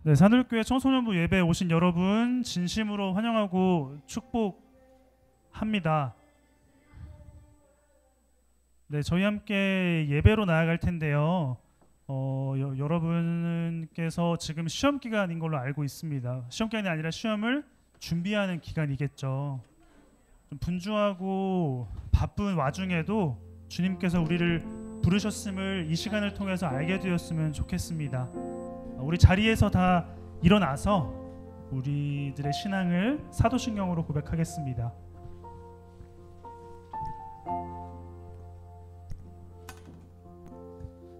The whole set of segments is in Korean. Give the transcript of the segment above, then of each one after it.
네, 산울교회 청소년부 예배에 오신 여러분 진심으로 환영하고 축복합니다. 네, 저희 함께 예배로 나아갈 텐데요. 여러분께서 지금 시험 기간인 걸로 알고 있습니다. 시험 기간이 아니라 시험을 준비하는 기간이겠죠. 좀 분주하고 바쁜 와중에도 주님께서 우리를 부르셨음을 이 시간을 통해서 알게 되었으면 좋겠습니다. 우리 자리에서 다 일어나서 우리들의 신앙을 사도신경으로 고백하겠습니다.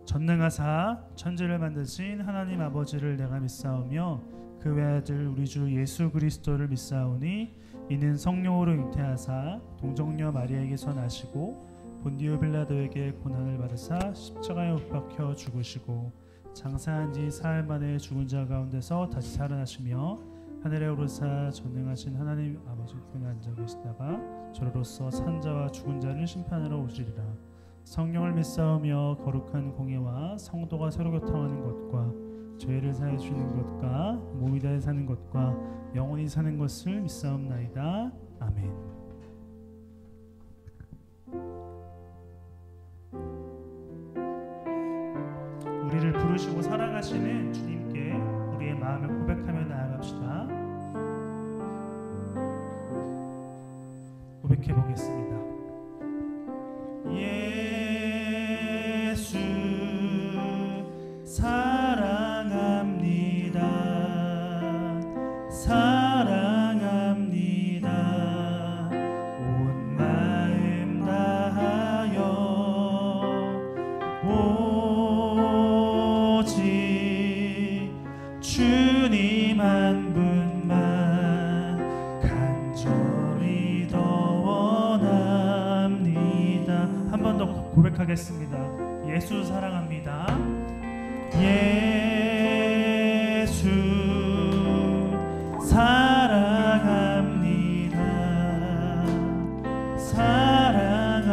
전능하사 천지를 만드신 하나님 아버지를 내가 믿사오며 그 외아들 우리 주 예수 그리스도를 믿사오니 이는 성령으로 잉태하사 동정녀 마리아에게서 나시고 본디오 빌라도에게 고난을 받으사 십자가에 못 박혀 죽으시고 장사한 지 사흘 만에 죽은 자 가운데서 다시 살아나시며 하늘에 오르사 전능하신 하나님 아버지 우편에 앉아 계시다가 저로서 산 자와 죽은 자를 심판하러 오시리라. 성령을 믿사오며 거룩한 공예와 성도가 서로 교통하는 것과 죄를 사해 주시는 것과 몸이 다해 사는 것과 영원히 사는 것을 믿사옵나이다. 아멘. 우리를 부르시고 사랑하시는 주님께 우리의 마음을 고백하며 나아갑시다. 고백해 보겠습니다. 예수 사랑합니다. 사랑합니다. 온 마음 다하여 오직 주님 한 분만 간절히 더 원합니다. 한 번 더 고백하겠습니다. 예수 사랑합니다. 예수 사랑합니다.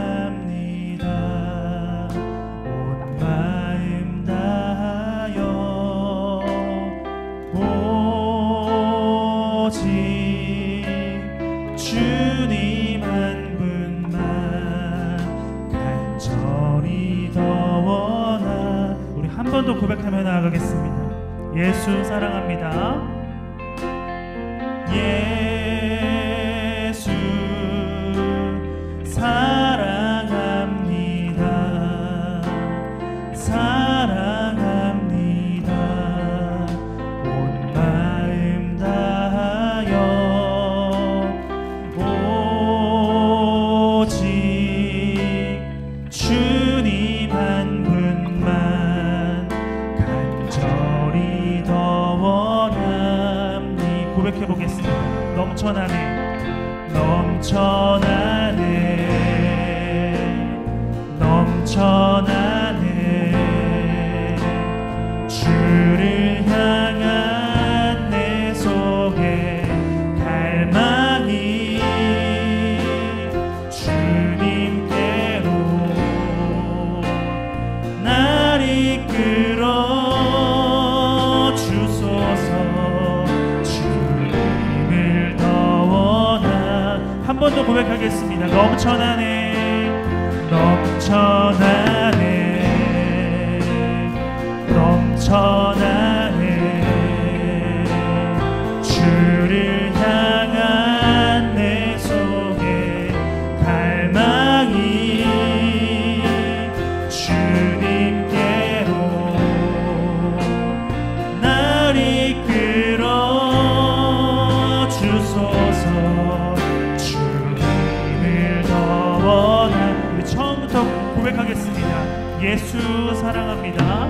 사랑합니다. 온 마음 다하여 오직 주님 한 분만 간절히 더 원하. 우리 한 번 더 고백하며 나아가겠습니다. 예수 사랑합니다. 예수 사랑합니다. 사랑합니다. 온 마음 다하여 오직 주님 한 분만 간절히 더 원합니다. 고백해 보겠습니다. 넘쳐나네, 넘쳐나네, 넘쳐나네. 주를 향한 내 속에 갈망이 주님께로 날 이끌어 주소서. 한 번 더 고백하겠습니다. 넘쳐나네, 넘쳐나네, 넘쳐나네. 주를 향한 내 속에 갈망이 주님께로 날 이끌어 주소서. 처음부터 고백하겠습니다. 예수 사랑합니다.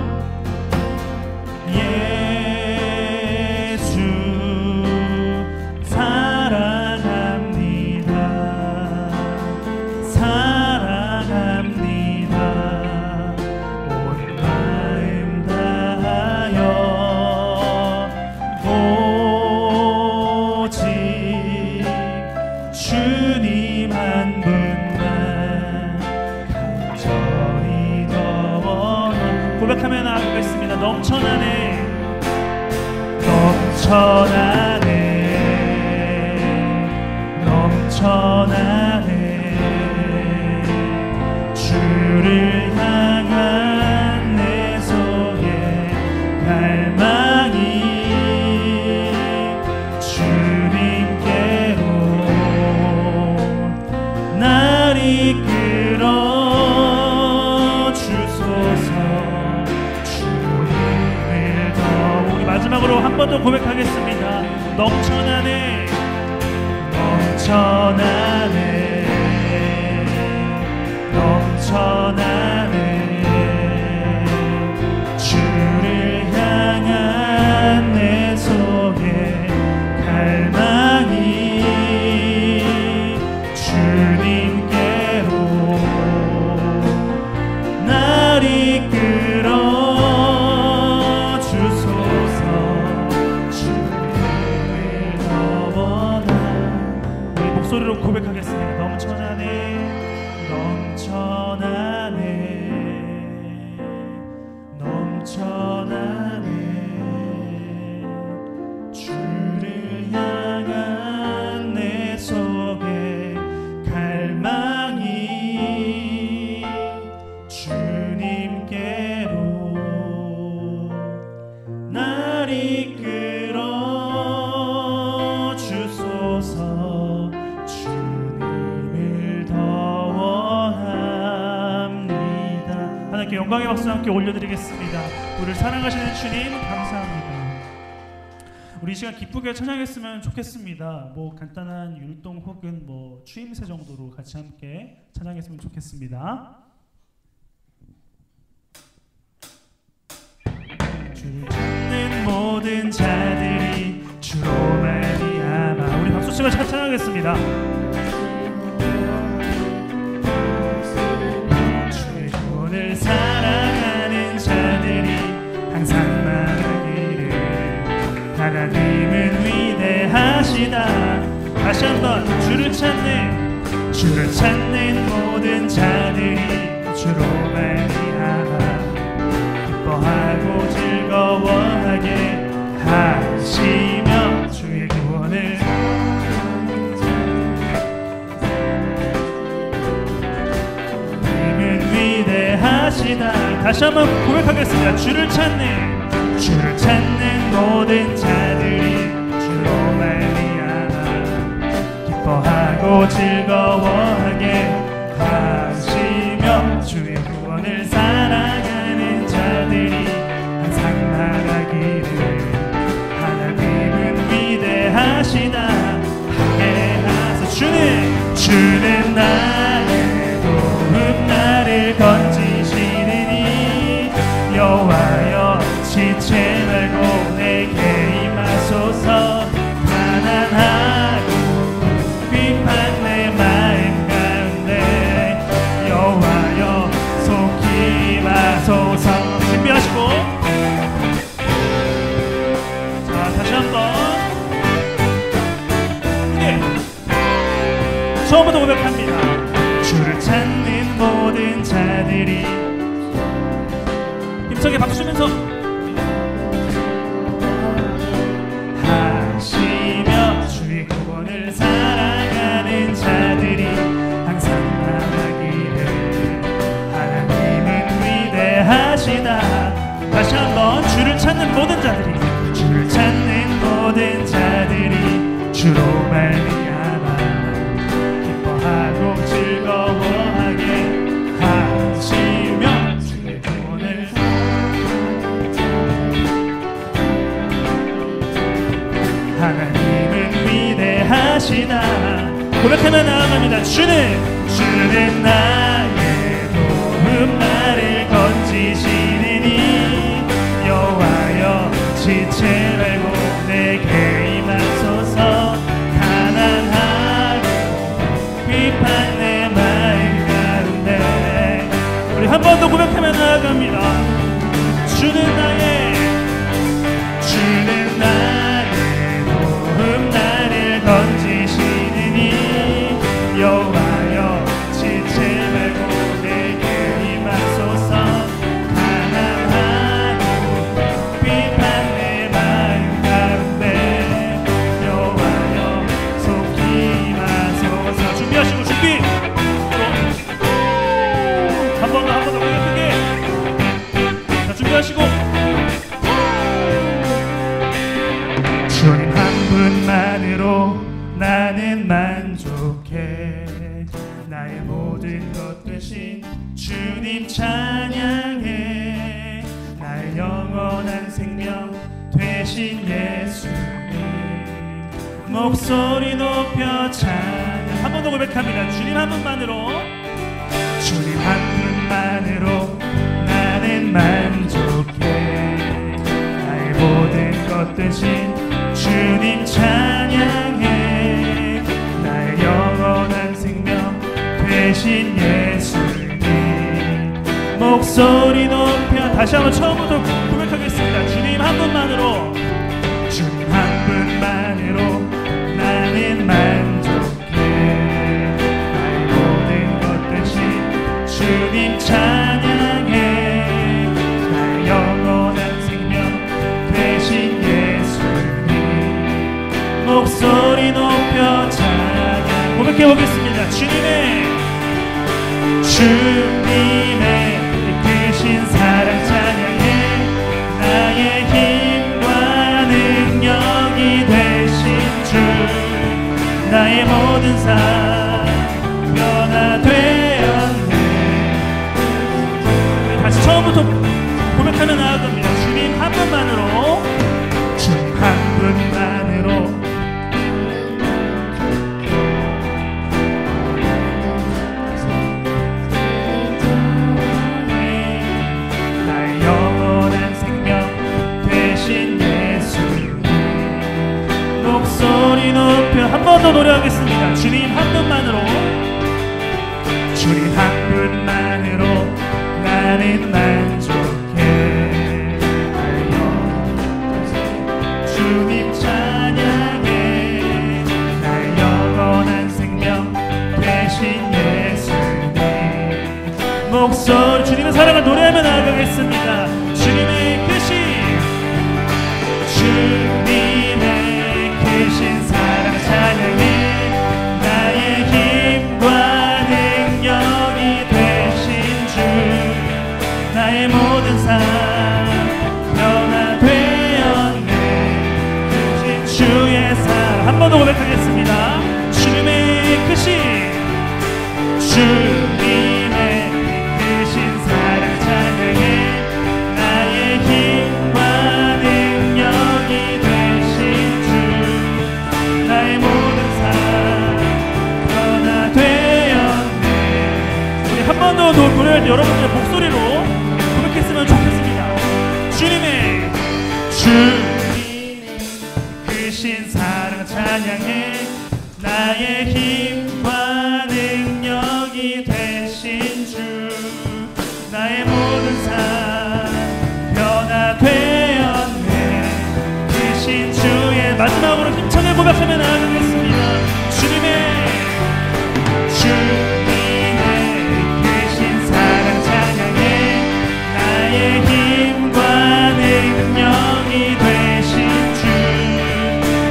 예수 사랑합니다. 사랑합니다. 온 마음 다하여 오직 주님 한 분만 고백하면 넘쳐나네 주를 향한 내 속에 갈망이 주님께로 날 이끌어 주소서. 주님을 더 우리 마지막으로 한 번 더 고백하겠습니다. 넘쳐나네 주를 향한 내 속에 갈망이 주님께로 날 이끌어 주소서. 주님을 더 원하 우리 목소리로 고백하겠습니다. 넘쳐나네 주를 향한 내 속에 갈망이 주님께로 날 이끌어 주소서. 주님을 더 원합니다. 하나님께 영광의 박수 함께 올려드리겠습니다. 우리를 사랑하시는 주님 감사합니다. 우리 이 시간 기쁘게 찬양했으면 좋겠습니다. 뭐 간단한 율동 혹은 뭐 추임새 정도로 같이 함께 찬양했으면 좋겠습니다. 주를 찾는 모든 자들이 주로 말미암아 우리 박수치며 찬양하겠습니다. 주의 구원을 사랑하는 자들이 항상 말하기를 하나님은 위대하시다. 다시 한번 주를 찾는 모든 자들이 주로 말미암아 기뻐하고 즐거워하게 하시며 주의 구원을 하나님은 위대하시다. 다시 한번 고백하겠습니다. 주를 찾는 모든 자들이 주로 말미암아 기뻐하고 즐거워하게 하시며 주의 구원을 사랑하는 자들이 항상 말하기를 하나님은 위대하시다 하게 하소. 주는 나의 도움 나를 건지시느니 여호와여 지체 말고 내게 임하소서. 가난하고 비판 내 마음 가운데 여호와여 속히 임하소서. 준비하시고 자 다시 한번 처음부터 고백합니다. 주를 찾는 모든 자들이 힘차게 박수 주면서 하시며 주의 구원을 사랑하는 자들이 항상 말하기를 하나님은 위대하시다. 다시 한번 주를 찾는 모든 자들이 주로 말미암아 기뻐하고 즐거워하게 하시며 주의 구원을 하나님은 위대하시다. 고백하며 나아갑니다. 주는 나의 도움 나를 건지시느니 여호와여 지체 말고 내게 임하소서. 가난하고 비판 내 마음 가운데 우리 한 번 더 고백하며 나아갑니다. 주는 나의 도움 나를 건지시느니 여호와여 지체 말고 내게 임하소서. 가난하고 비판 내 마음 가운데 만족해. 나의 모든 것 되신 주님 찬양해. 나의 영원한 생명 되신 예수님 목소리 높여 찬양. 한 번 더 고백합니다. 주님 한 분만으로, 주님 한 분만으로 나는 만족해. 나의 모든 것 되신 주님 찬양해. 나의 영원한 생명 되신 예수님 목소리 높여. 다시 한번 처음부터 고백하겠습니다. 주님 한 분만으로, 주님 한 분만으로 나는 만족해. 나의 모든 것 되신 주님 찬양해. 나의 영원한 생명 되신 예수님 목소리 높여 찬양. 고백해보겠습니다. 주님의 크신 사랑 찬양해. 나의 힘과 능력이 되신 주, 나의 모든 삶 변화되었네. 다시 처음부터 고백하며 나아갑니다. 주님 한 분만으로, 주님 한 분만으로 목소리 높여 한 번 더 노래하겠습니다. 주님 한 분만으로, 주님 한 분만으로 나는 만족해. 주님 찬양해. 나의 영원한 생명 되신 예수님 목소리. 주님의 사랑을 노래하며 나아가겠습니다. 주님의 크신, 주님의 크신 사랑 찬양해. 나의 힘과 능력이 되신 주, 나의 모든 삶 변화되었네. 크신 주의 사랑. 한 번 더 고백하겠습니다. 주님의 크신, 주님의 크신 사랑 찬양해. 나의 힘과 능력이 되신 주, 나의 모든 삶 변화되었네. 우리 한 번 더 노래할 때 여러분들의 목소리로 고백했으면 좋겠습니다. 주님의 크신 사랑 찬양해. 나의 힘과 능력이 되신 주, 나의 모든 삶 변화되었네. 크신 주의, 마지막으로 힘차게 고백하며 나아가겠습니다. 주님의 크신 사랑 찬양해. 나의 힘과 능력이 되신 주,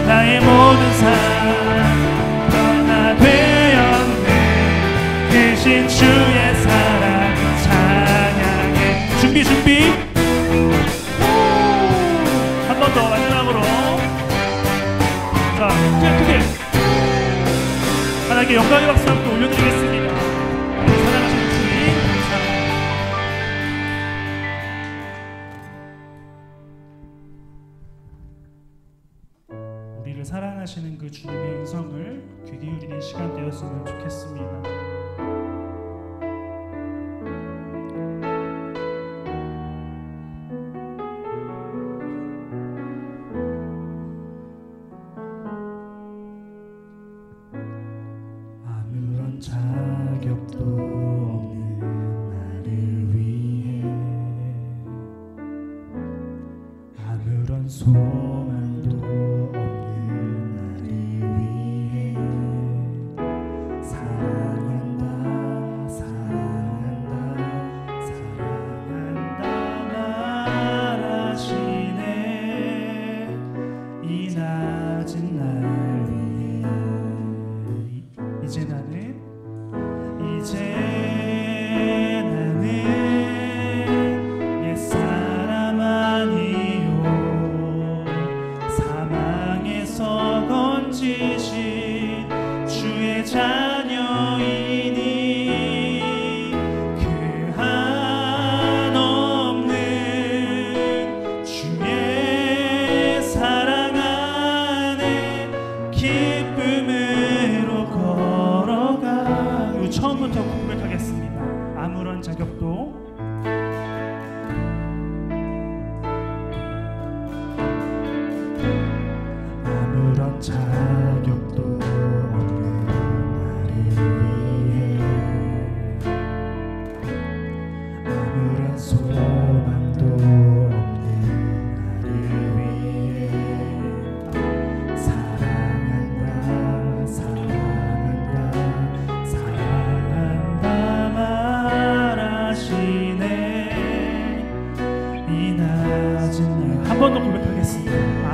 나의 모든 삶 변화되었네. 크신 주의 사랑 찬양해. 준비 한 번 더 마지막으로. 자, 크게 하나님께 영광의 박수 함께 올려드리겠습니다. 사랑하시는 주님 감사합니다. 우리를 사랑하시는 그 주님의 음성을 귀 기울이는 시간 되었으면 좋겠습니다. 자격도 없는 나를 위해, 아무런 소망도 없는 나를 위해 사랑한다 말하시네. 이 낮은 날 위해 이제 나는 옛사람 아니요. 사망에서 건지신 주의 자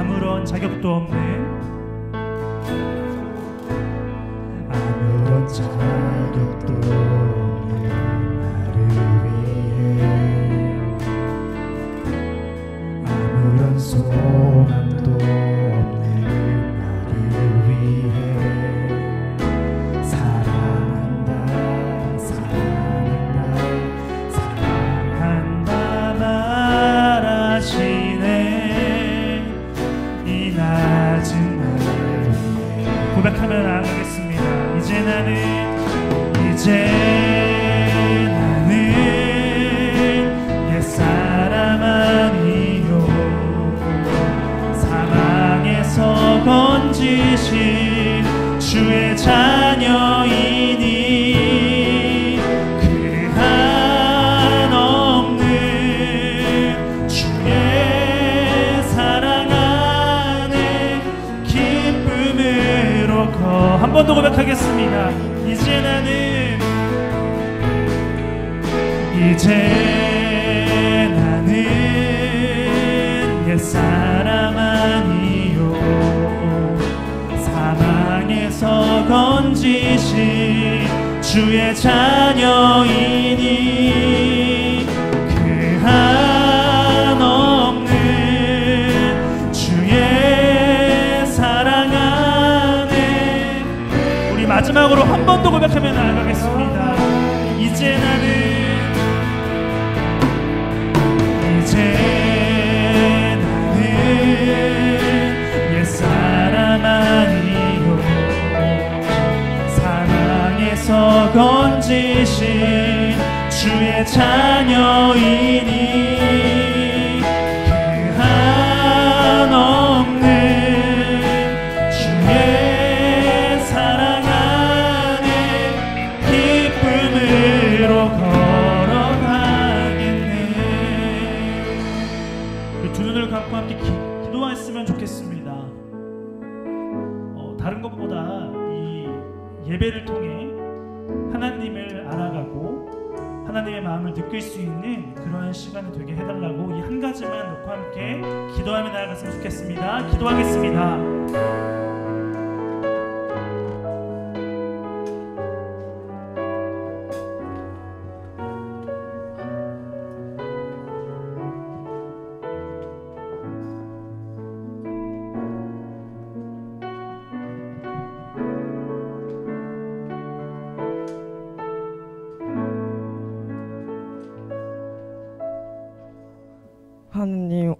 아무런 자격도 없는 자격도 없는 나를 위해 아무런 소망도 없는 나를 위해 사랑한다 말하시네. 이 낮은 나를 위해 고백하며 나아가겠습니다. 이제 나는 옛사람 아니요 사망에서 건지신 주의 자녀이니 그 한없는 주의 사랑 안에 기쁨으로 한 번 더 고백하겠습니다. 이제 나는 옛사람 아니요 사망에서 건지신 주의 자녀이니 그 한없는 주의 사랑 안에 우리 마지막으로 한 번 더 고백하며 나아가겠습니다. 이제 나는 옛사람 아니요 사랑에서 건지신 주의 자녀이니 그 한없는 주의 사랑 안에 기쁨으로 걸어가겠네. 두 눈을 감고 함께 기도했으면 좋겠습니다. 다른 것보다 이 예배를 통해 하나님을 알아가고 하나님의 마음을 느낄 수 있는 그러한 시간이 되게 해달라고 이 한 가지만 놓고 함께 기도하며 나아갔으면 좋겠습니다. 기도하겠습니다. 하느님,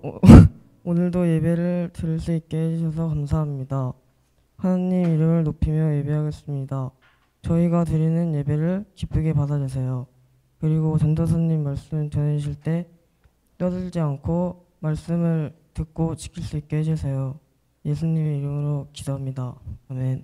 오늘도 예배를 드릴 수 있게 해주셔서 감사합니다. 하느님 이름을 높이며 예배하겠습니다. 저희가 드리는 예배를 기쁘게 받아주세요. 그리고 전도사님 말씀 전해주실 때 떠들지 않고 말씀을 듣고 지킬 수 있게 해주세요. 예수님의 이름으로 기도합니다. 아멘.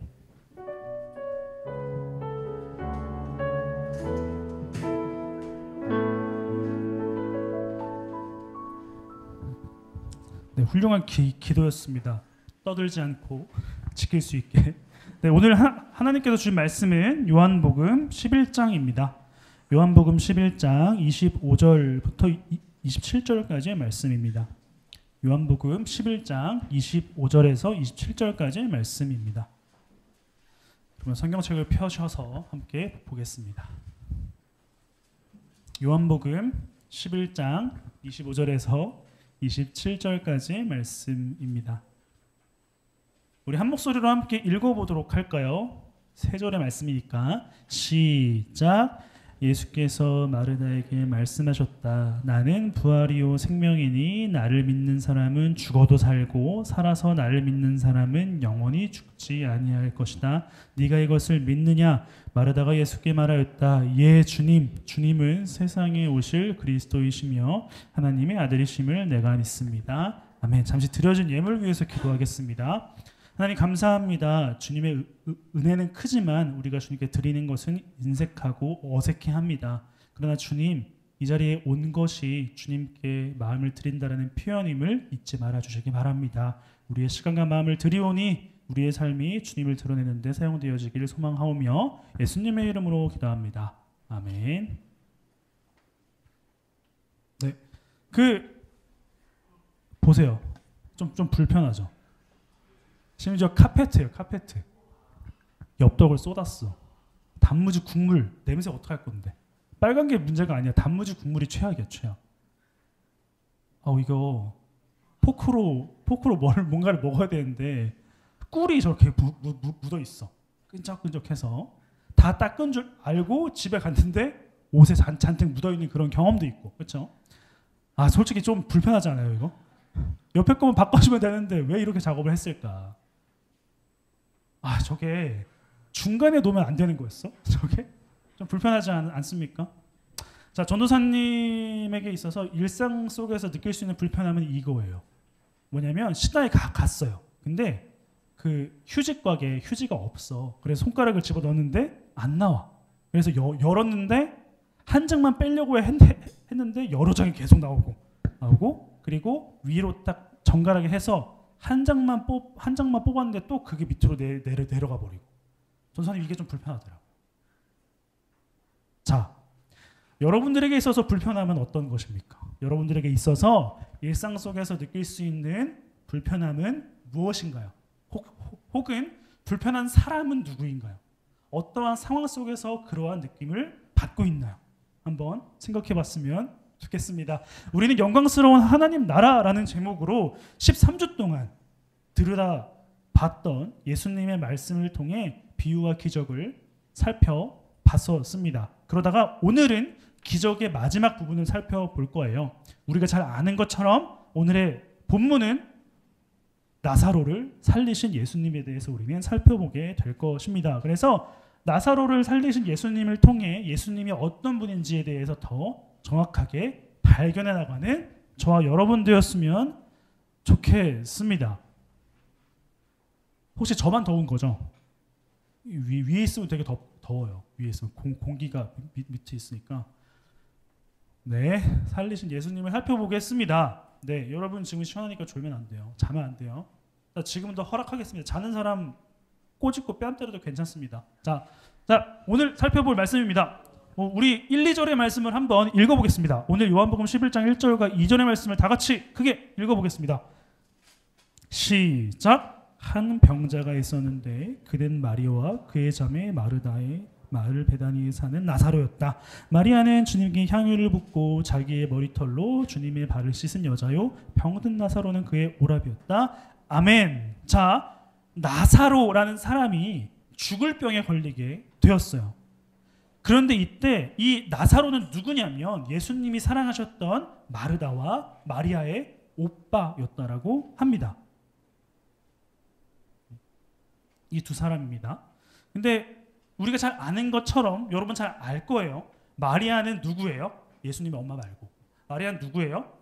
네, 훌륭한 기도였습니다. 떠들지 않고 지킬 수 있게. 네, 오늘 하나님께서 주신 말씀은 요한복음 11장입니다. 요한복음 11장 25절부터 27절까지의 말씀입니다. 요한복음 11장 25절에서 27절까지의 말씀입니다. 그러면 성경책을 펴셔서 함께 보겠습니다. 요한복음 11장 25절에서 27절까지의 말씀입니다. 우리 한 목소리로 함께 읽어보도록 할까요? 세 절의 말씀이니까 시작. 예수께서 마르다에게 말씀하셨다. 나는 부활이요 생명이니 나를 믿는 사람은 죽어도 살고 살아서 나를 믿는 사람은 영원히 죽지 아니할 것이다. 네가 이것을 믿느냐? 마르다가 예수께 말하였다. 예 주님, 주님은 세상에 오실 그리스도이시며 하나님의 아들이심을 내가 믿습니다. 아멘. 잠시 드려진 예물 위해서 기도하겠습니다. 하나님 감사합니다. 주님의 은혜는 크지만 우리가 주님께 드리는 것은 인색하고 어색해합니다. 그러나 주님, 이 자리에 온 것이 주님께 마음을 드린다라는 표현임을 잊지 말아주시기 바랍니다. 우리의 시간과 마음을 드리오니 우리의 삶이 주님을 드러내는 데 사용되어지기를 소망하오며 예수님의 이름으로 기도합니다. 아멘. 네, 보세요. 좀 불편하죠. 심지어 카페트예요. 카페트. 엽떡을 쏟았어. 단무지 국물 냄새 어떡할 건데. 빨간 게 문제가 아니야. 단무지 국물이 최악이야. 최악. 이거 포크로 뭔가를 먹어야 되는데 꿀이 저렇게 묻어 있어. 끈적끈적해서 다 닦은 줄 알고 집에 갔는데 옷에 잔뜩 묻어 있는 그런 경험도 있고, 그렇죠? 솔직히 좀 불편하지 않아요, 이거? 옆에 거면 바꿔주면 되는데 왜 이렇게 작업을 했을까? 저게 중간에 놓으면 안 되는 거였어? 저게 좀 불편하지 않습니까? 자, 전도사님에게 있어서 일상 속에서 느낄 수 있는 불편함은 이거예요. 뭐냐면 시장에 갔어요. 근데 그 휴지곽에 휴지가 없어. 그래서 손가락을 집어 넣었는데 안 나와. 그래서 열었는데 한 장만 빼려고 했는데 여러 장이 계속 나오고 그리고 위로 딱 정갈하게 해서 한 장만 뽑았는데 또 그게 밑으로 내려가 버리고. 전도사님 이게 좀 불편하더라고요. 자, 여러분들에게 있어서 불편함은 어떤 것입니까? 여러분들에게 있어서 일상 속에서 느낄 수 있는 불편함은 무엇인가요? 혹은 불편한 사람은 누구인가요? 어떠한 상황 속에서 그러한 느낌을 받고 있나요? 한번 생각해 봤으면 좋겠습니다. 우리는 영광스러운 하나님 나라라는 제목으로 13주 동안 들여다봤던 예수님의 말씀을 통해 비유와 기적을 살펴봤었습니다. 그러다가 오늘은 기적의 마지막 부분을 살펴볼 거예요. 우리가 잘 아는 것처럼 오늘의 본문은 나사로를 살리신 예수님에 대해서 우리는 살펴보게 될 것입니다. 그래서 나사로를 살리신 예수님을 통해 예수님이 어떤 분인지에 대해서 더 정확하게 발견해 나가는 저와 여러분 되었으면 좋겠습니다. 혹시 저만 더운 거죠? 위에 있으면 되게 더워요. 위에 있으면 공기가 밑에 있으니까. 네, 살리신 예수님을 살펴보겠습니다. 네, 여러분 지금 시원하니까 졸면 안 돼요. 자면 안 돼요. 지금은 더 허락하겠습니다. 자는 사람 꼬집고 뺨 때려도 괜찮습니다. 자, 오늘 살펴볼 말씀입니다. 우리 1, 2절의 말씀을 한번 읽어보겠습니다. 오늘 요한복음 11장 1절과 2절의 말씀을 다 같이 크게 읽어보겠습니다. 시작. 한 병자가 있었는데 그는 마리아와 그의 자매 마르다의 마을 베다니에 사는 나사로였다. 마리아는 주님께 향유를 붓고 자기의 머리털로 주님의 발을 씻은 여자요, 병든 나사로는 그의 오라비였다. 아멘. 자, 나사로라는 사람이 죽을 병에 걸리게 되었어요. 그런데 이때 이 나사로는 누구냐면 예수님이 사랑하셨던 마르다와 마리아의 오빠였다라고 합니다. 이 두 사람입니다. 근데 우리가 잘 아는 것처럼 여러분 잘 알 거예요. 마리아는 누구예요? 예수님의 엄마 말고. 마리아는 누구예요?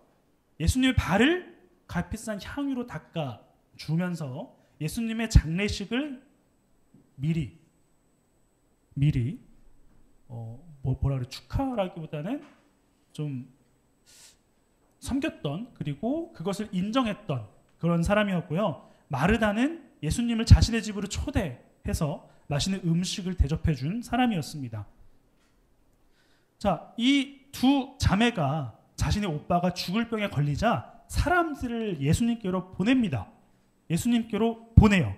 예수님의 발을 값비싼 향유로 닦아 주면서 예수님의 장례식을 미리 뭐라 그래, 축하라기보다는 좀 섬겼던, 그리고 그것을 인정했던 그런 사람이었고요. 마르다는 예수님을 자신의 집으로 초대해서 맛있는 음식을 대접해 준 사람이었습니다. 자, 이 두 자매가 자신의 오빠가 죽을 병에 걸리자 사람들을 예수님께로 보냅니다. 예수님께로 보내요.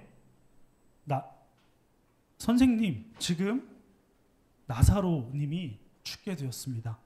선생님, 지금 나사로님이 죽게 되었습니다.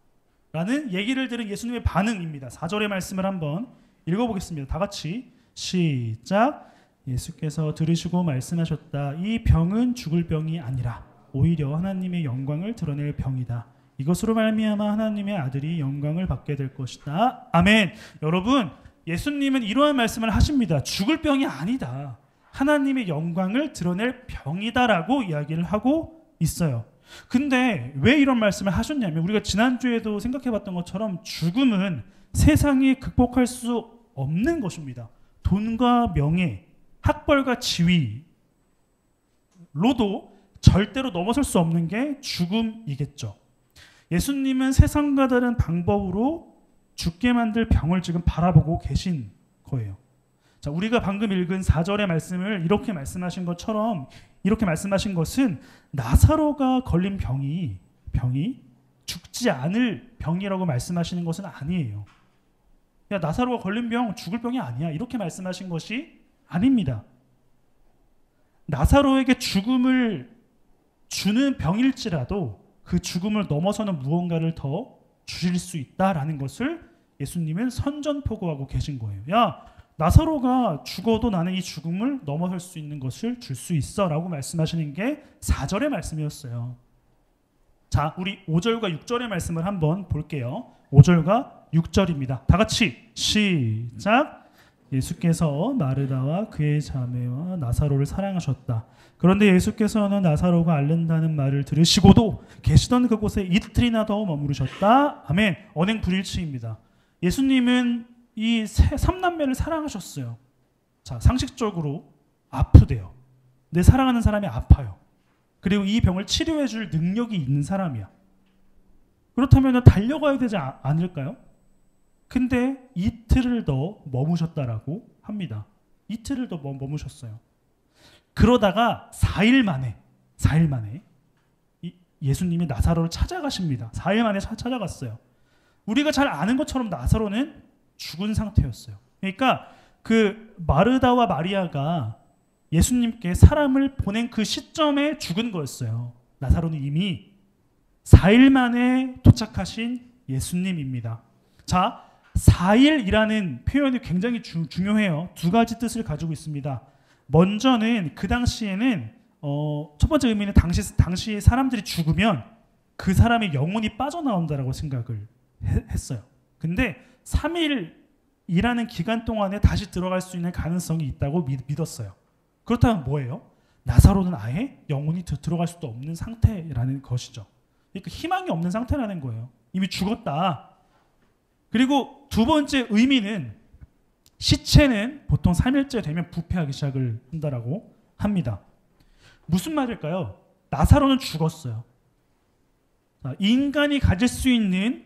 라는 얘기를 들은 예수님의 반응입니다. 4절의 말씀을 한번 읽어보겠습니다. 다 같이 시작. 예수께서 들으시고 말씀하셨다. 이 병은 죽을 병이 아니라 오히려 하나님의 영광을 드러낼 병이다. 이것으로 말미암아 하나님의 아들이 영광을 받게 될 것이다. 아멘. 여러분, 예수님은 이러한 말씀을 하십니다. 죽을 병이 아니다. 하나님의 영광을 드러낼 병이다라고 이야기를 하고 있어요. 근데 왜 이런 말씀을 하셨냐면, 우리가 지난주에도 생각해봤던 것처럼 죽음은 세상이 극복할 수 없는 것입니다. 돈과 명예, 학벌과 지위로도 절대로 넘어설 수 없는 게 죽음이겠죠. 예수님은 세상과 다른 방법으로 죽게 만들 병을 지금 바라보고 계신 거예요. 자, 우리가 방금 읽은 4절의 말씀을 이렇게 말씀하신 것처럼, 이렇게 말씀하신 것은 나사로가 걸린 병이 죽지 않을 병이라고 말씀하시는 것은 아니에요. 야, 나사로가 걸린 병 죽을 병이 아니야. 이렇게 말씀하신 것이 아닙니다. 나사로에게 죽음을 주는 병일지라도 그 죽음을 넘어서는 무언가를 더 주실 수 있다라는 것을 예수님은 선전포고하고 계신 거예요. 야, 나사로가 죽어도 나는 이 죽음을 넘어설 수 있는 것을 줄 수 있어 라고 말씀하시는 게 4절의 말씀이었어요. 자, 우리 5절과 6절의 말씀을 한번 볼게요. 5절과 6절입니다. 다 같이 시작. 예수께서 마르다와 그의 자매와 나사로를 사랑하셨다. 그런데 예수께서는 나사로가 앓는다는 말을 들으시고도 계시던 그곳에 이틀이나 더 머무르셨다. 아멘. 언행 불일치입니다. 예수님은 이 삼남매를 사랑하셨어요. 자, 상식적으로 아프대요. 내 사랑하는 사람이 아파요. 그리고 이 병을 치료해 줄 능력이 있는 사람이야. 그렇다면 달려가야 되지 않을까요? 근데 이틀을 더 머무셨다라고 합니다. 이틀을 더 머무셨어요. 그러다가 4일 만에 예수님이 나사로를 찾아가십니다. 4일 만에 찾아갔어요. 우리가 잘 아는 것처럼 나사로는 죽은 상태였어요. 그러니까 그 마르다와 마리아가 예수님께 사람을 보낸 그 시점에 죽은 거였어요. 나사로는 이미 4일 만에 도착하신 예수님입니다. 자, 4일이라는 표현이 굉장히 중요해요. 두 가지 뜻을 가지고 있습니다. 먼저는 그 당시에는 첫 번째 의미는 당시 사람들이 죽으면 그 사람의 영혼이 빠져나온다라고 생각을 했어요. 근데 3일이라는 기간 동안에 다시 들어갈 수 있는 가능성이 있다고 믿었어요. 그렇다면 뭐예요? 나사로는 아예 영혼이 들어갈 수도 없는 상태라는 것이죠. 그러니까 희망이 없는 상태라는 거예요. 이미 죽었다. 그리고 두 번째 의미는 시체는 보통 3일째 되면 부패하기 시작을 한다라고 합니다. 무슨 말일까요? 나사로는 죽었어요. 인간이 가질 수 있는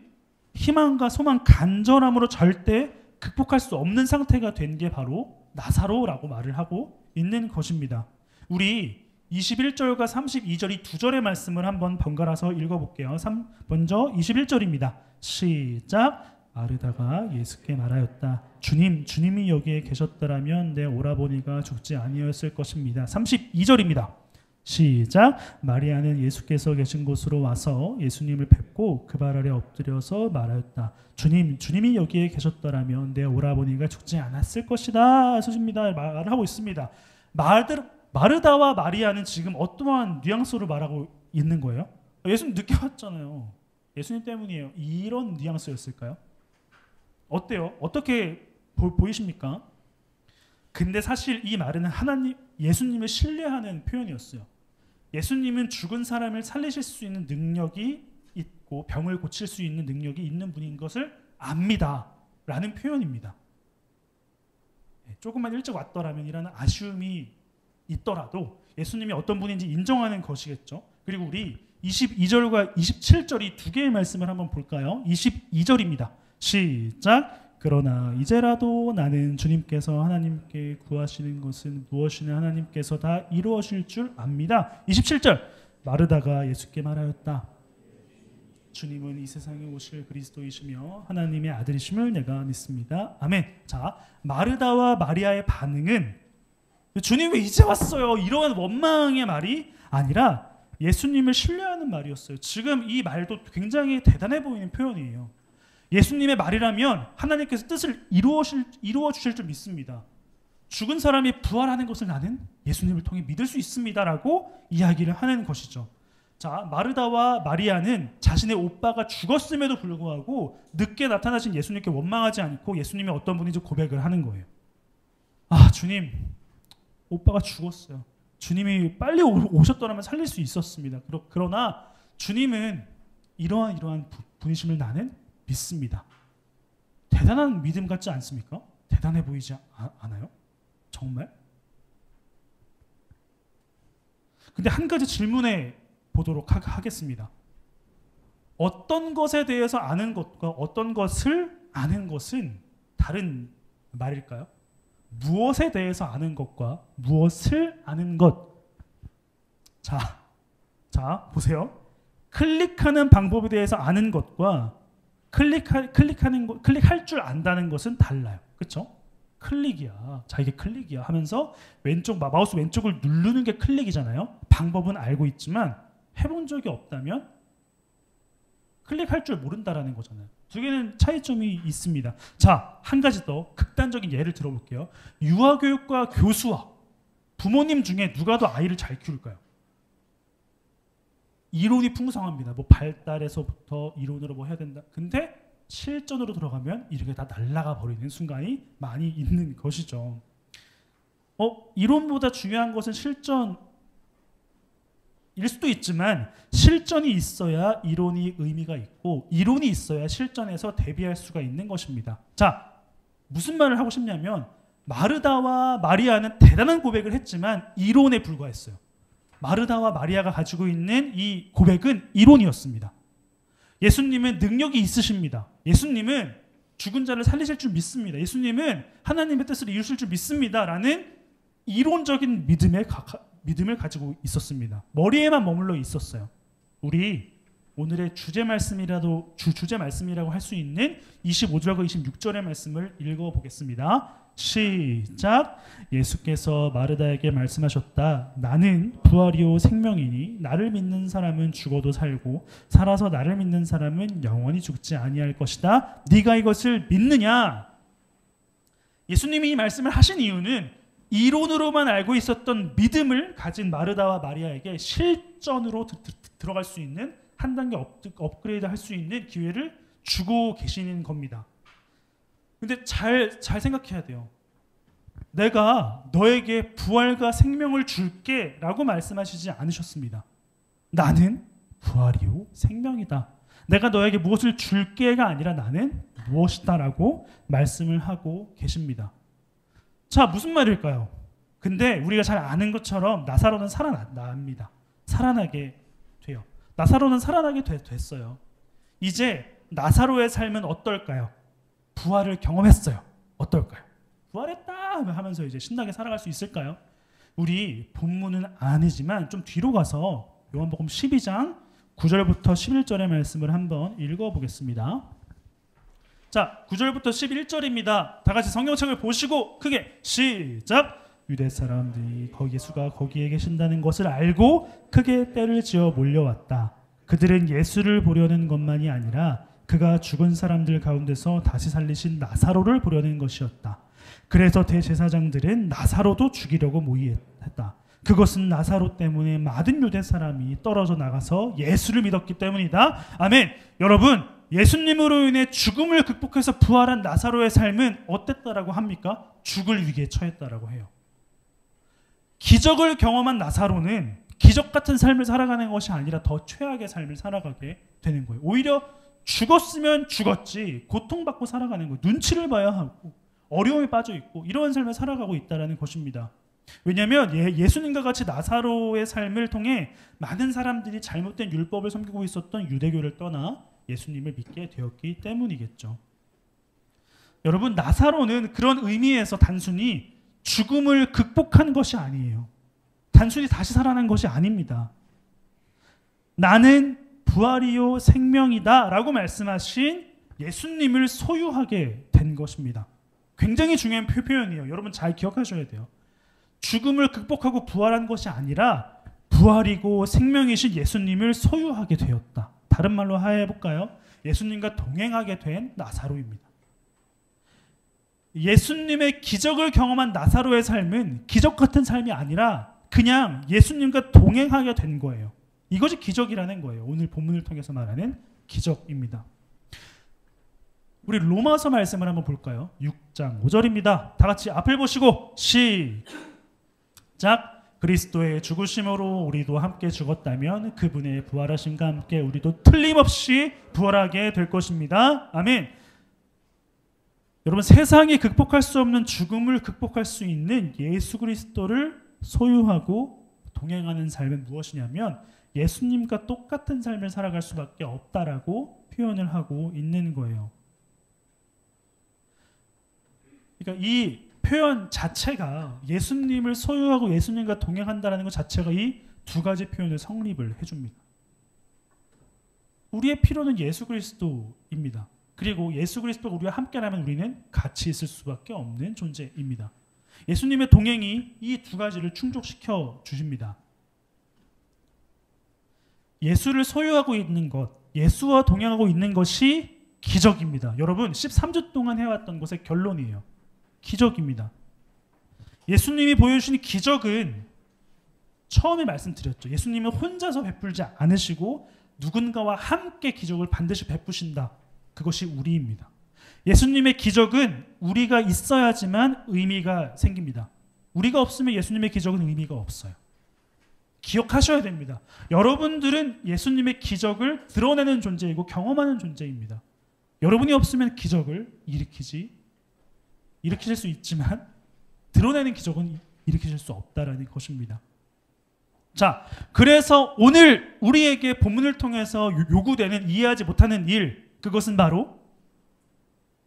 희망과 소망, 간절함으로 절대 극복할 수 없는 상태가 된 게 바로 나사로라고 말을 하고 있는 것입니다. 우리 21절과 32절 이 두 절의 말씀을 한번 번갈아서 읽어볼게요. 먼저 21절입니다. 시작. 마르다가 예수께 말하였다. 주님이 여기에 계셨더라면 내 오라버니가 죽지 아니었을 것입니다. 32절입니다. 시작. 마리아는 예수께서 계신 곳으로 와서 예수님을 뵙고 그 발 아래 엎드려서 말하였다. 주님이 여기에 계셨더라면 내 오라버니가 죽지 않았을 것이다. 수십니다. 말을 하고 있습니다. 마르다와 마리아는 지금 어떠한 뉘앙스로 말하고 있는 거예요? 예수님 늦게 왔잖아요. 예수님 때문이에요. 이런 뉘앙스였을까요? 어때요? 어떻게 보이십니까? 근데 사실 이 말은 예수님을 신뢰하는 표현이었어요. 예수님은 죽은 사람을 살리실 수 있는 능력이 있고 병을 고칠 수 있는 능력이 있는 분인 것을 압니다. 라는 표현입니다. 조금만 일찍 왔더라면 이라는 아쉬움이 있더라도 예수님이 어떤 분인지 인정하는 것이겠죠. 그리고 우리 22절과 27절 이 두 개의 말씀을 한번 볼까요? 22절입니다. 시작. 그러나 이제라도 나는 주님께서 하나님께 구하시는 것은 무엇이나 하나님께서 다 이루어질 줄 압니다. 27절. 마르다가 예수께 말하였다. 주님은 이 세상에 오실 그리스도이시며 하나님의 아들이심을 내가 믿습니다. 아멘. 자, 마르다와 마리아의 반응은 주님 왜 이제 왔어요? 이러한 원망의 말이 아니라 예수님을 신뢰하는 말이었어요. 지금 이 말도 굉장히 대단해 보이는 표현이에요. 예수님의 말이라면 하나님께서 뜻을 이루어 주실 줄 믿습니다. 죽은 사람이 부활하는 것을 나는 예수님을 통해 믿을 수 있습니다라고 이야기를 하는 것이죠. 자, 마르다와 마리아는 자신의 오빠가 죽었음에도 불구하고 늦게 나타나신 예수님께 원망하지 않고 예수님이 어떤 분인지 고백을 하는 거예요. 아, 주님, 오빠가 죽었어요. 주님이 빨리 오셨더라면 살릴 수 있었습니다. 그러나 주님은 이러한 분이심을 나는 믿습니다. 대단한 믿음 같지 않습니까? 대단해 보이지 않아요? 정말? 근데 한 가지 질문해 보도록 하겠습니다. 어떤 것에 대해서 아는 것과 어떤 것을 아는 것은 다른 말일까요? 무엇에 대해서 아는 것과 무엇을 아는 것. 자, 보세요. 클릭하는 방법에 대해서 아는 것과 클릭할 줄 안다는 것은 달라요. 그렇죠? 클릭이야. 자, 이게 클릭이야 하면서 마우스 왼쪽을 누르는 게 클릭이잖아요. 방법은 알고 있지만 해본 적이 없다면 클릭할 줄 모른다라는 거잖아요. 두 개는 차이점이 있습니다. 자, 한 가지 더 극단적인 예를 들어볼게요. 유아교육과 교수와 부모님 중에 누가 더 아이를 잘 키울까요? 이론이 풍성합니다. 뭐 발달에서부터 이론으로 뭐 해야 된다. 근데 실전으로 들어가면 이렇게 다 날아가 버리는 순간이 많이 있는 것이죠. 이론보다 중요한 것은 실전일 수도 있지만 실전이 있어야 이론이 의미가 있고 이론이 있어야 실전에서 대비할 수가 있는 것입니다. 자, 무슨 말을 하고 싶냐면 마르다와 마리아는 대단한 고백을 했지만 이론에 불과했어요. 마르다와 마리아가 가지고 있는 이 고백은 이론이었습니다. 예수님은 능력이 있으십니다. 예수님은 죽은 자를 살리실 줄 믿습니다. 예수님은 하나님의 뜻을 이루실 줄 믿습니다. 라는 이론적인 믿음을 가지고 있었습니다. 머리에만 머물러 있었어요. 우리 오늘의 주제 말씀이라고 할 수 있는 25절과 26절의 말씀을 읽어보겠습니다. 시작. 예수께서 마르다에게 말씀하셨다. 나는 부활이요 생명이니 나를 믿는 사람은 죽어도 살고 살아서 나를 믿는 사람은 영원히 죽지 아니할 것이다. 네가 이것을 믿느냐? 예수님이 이 말씀을 하신 이유는 이론으로만 알고 있었던 믿음을 가진 마르다와 마리아에게 실전으로 들어갈 수 있는 한 단계 업그레이드 할 수 있는 기회를 주고 계시는 겁니다. 근데 잘 생각해야 돼요. 내가 너에게 부활과 생명을 줄게 라고 말씀하시지 않으셨습니다. 나는 부활이요 생명이다. 내가 너에게 무엇을 줄게가 아니라 나는 무엇이다 라고 말씀을 하고 계십니다. 자, 무슨 말일까요? 근데 우리가 잘 아는 것처럼 나사로는 살아납니다. 살아나게 돼요. 나사로는 살아나게 됐어요. 이제 나사로의 삶은 어떨까요? 부활을 경험했어요. 어떨까요? 부활했다 하면서 이제 신나게 살아갈 수 있을까요? 우리 본문은 아니지만 좀 뒤로 가서 요한복음 12장 9절부터 11절의 말씀을 한번 읽어보겠습니다. 자, 9절부터 11절입니다. 다 같이 성경책을 보시고 크게 시작! 유대 사람들이 예수가 거기에 계신다는 것을 알고 크게 떼를 지어 몰려왔다. 그들은 예수를 보려는 것만이 아니라 그가 죽은 사람들 가운데서 다시 살리신 나사로를 보려는 것이었다. 그래서 대제사장들은 나사로도 죽이려고 모의했다. 그것은 나사로 때문에 많은 유대 사람이 떨어져 나가서 예수를 믿었기 때문이다. 아멘. 여러분, 예수님으로 인해 죽음을 극복해서 부활한 나사로의 삶은 어땠다라고 합니까? 죽을 위기에 처했다라고 해요. 기적을 경험한 나사로는 기적 같은 삶을 살아가는 것이 아니라 더 최악의 삶을 살아가게 되는 거예요. 오히려 죽었으면 죽었지 고통받고 살아가는 거예요. 눈치를 봐야 하고 어려움에 빠져 있고 이런 삶을 살아가고 있다는 것입니다. 왜냐하면 예수님과 같이 나사로의 삶을 통해 많은 사람들이 잘못된 율법을 섬기고 있었던 유대교를 떠나 예수님을 믿게 되었기 때문이겠죠. 여러분, 나사로는 그런 의미에서 단순히 죽음을 극복한 것이 아니에요. 단순히 다시 살아난 것이 아닙니다. 나는 부활이요 생명이다 라고 말씀하신 예수님을 소유하게 된 것입니다. 굉장히 중요한 표현이에요. 여러분 잘 기억하셔야 돼요. 죽음을 극복하고 부활한 것이 아니라 부활이고 생명이신 예수님을 소유하게 되었다. 다른 말로 해볼까요? 예수님과 동행하게 된 나사로입니다. 예수님의 기적을 경험한 나사로의 삶은 기적 같은 삶이 아니라 그냥 예수님과 동행하게 된 거예요. 이것이 기적이라는 거예요. 오늘 본문을 통해서 말하는 기적입니다. 우리 로마서 말씀을 한번 볼까요? 6장 5절입니다. 다 같이 앞을 보시고 시작! 그리스도의 죽으심으로 우리도 함께 죽었다면 그분의 부활하심과 함께 우리도 틀림없이 부활하게 될 것입니다. 아멘. 여러분, 세상이 극복할 수 없는 죽음을 극복할 수 있는 예수 그리스도를 소유하고 동행하는 삶은 무엇이냐면 예수님과 똑같은 삶을 살아갈 수밖에 없다라고 표현을 하고 있는 거예요. 그러니까 이 표현 자체가 예수님을 소유하고 예수님과 동행한다는 것 자체가 이 두 가지 표현을 성립을 해줍니다. 우리의 필요는 예수 그리스도입니다. 그리고 예수 그리스도가 우리와 함께라면 우리는 같이 있을 수밖에 없는 존재입니다. 예수님의 동행이 이 두 가지를 충족시켜 주십니다. 예수를 소유하고 있는 것, 예수와 동행하고 있는 것이 기적입니다. 여러분 13주 동안 해왔던 것의 결론이에요. 기적입니다. 예수님이 보여주신 기적은 처음에 말씀드렸죠. 예수님은 혼자서 베풀지 않으시고 누군가와 함께 기적을 반드시 베푸신다. 그것이 우리입니다. 예수님의 기적은 우리가 있어야지만 의미가 생깁니다. 우리가 없으면 예수님의 기적은 의미가 없어요. 기억하셔야 됩니다. 여러분들은 예수님의 기적을 드러내는 존재이고 경험하는 존재입니다. 여러분이 없으면 기적을 일으키실 수 있지만 드러내는 기적은 일으키실 수 없다라는 것입니다. 자, 그래서 오늘 우리에게 본문을 통해서 요구되는 이해하지 못하는 일, 그것은 바로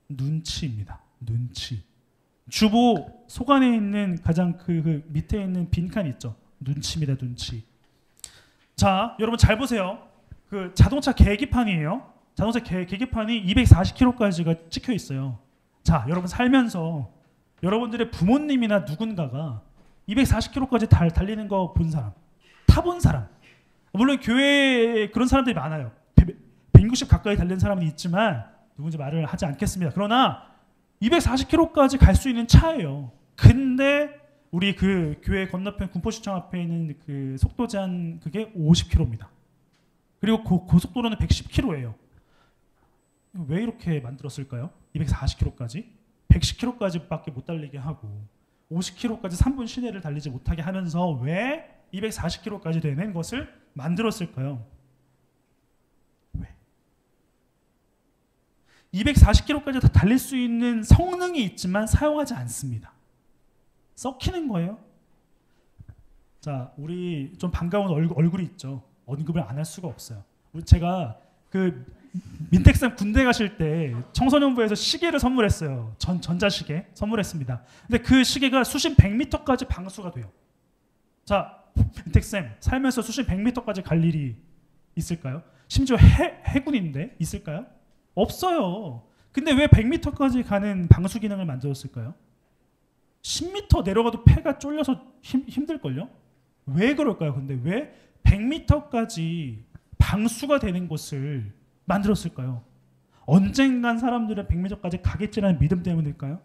눈치입니다. 눈치. 주보 속안에 있는 가장 그 밑에 있는 빈칸 있죠. 눈치입니다. 눈치. 자, 여러분 잘 보세요. 그 자동차 계기판이에요. 자동차 계기판이 240km까지가 찍혀 있어요. 자, 여러분 살면서 여러분들의 부모님이나 누군가가 240km까지 달리는 거 본 사람, 타본 사람, 물론 교회에 그런 사람들이 많아요. 160 가까이 달리는 사람은 있지만 누군지 말을 하지 않겠습니다. 그러나 240km까지 갈 수 있는 차예요. 근데 우리 그 교회 건너편 군포시청 앞에 있는 그 속도 제한 그게 50km입니다. 그리고 고속도로는 110km예요. 왜 이렇게 만들었을까요? 240km까지 110km까지밖에 못 달리게 하고 50km까지 3분 시내를 달리지 못하게 하면서 왜 240km까지 되는 것을 만들었을까요? 왜? 240km까지 다 달릴 수 있는 성능이 있지만 사용하지 않습니다. 썩히는 거예요. 자, 우리 좀 반가운 얼굴이 있죠. 언급을 안 할 수가 없어요. 제가 그 민택쌤 군대 가실 때 청소년부에서 시계를 선물했어요. 전자시계 선물했습니다. 근데 그 시계가 수심 100m까지 방수가 돼요. 자, 민택쌤 살면서 수심 100m까지 갈 일이 있을까요? 심지어 해군인데 있을까요? 없어요. 근데 왜 100m까지 가는 방수 기능을 만들었을까요? 10m 내려가도 폐가 쫄려서 힘들걸요? 왜 그럴까요? 근데 왜 100m까지 방수가 되는 것을 만들었을까요? 언젠간 사람들은 100m까지 가겠지라는 믿음 때문일까요?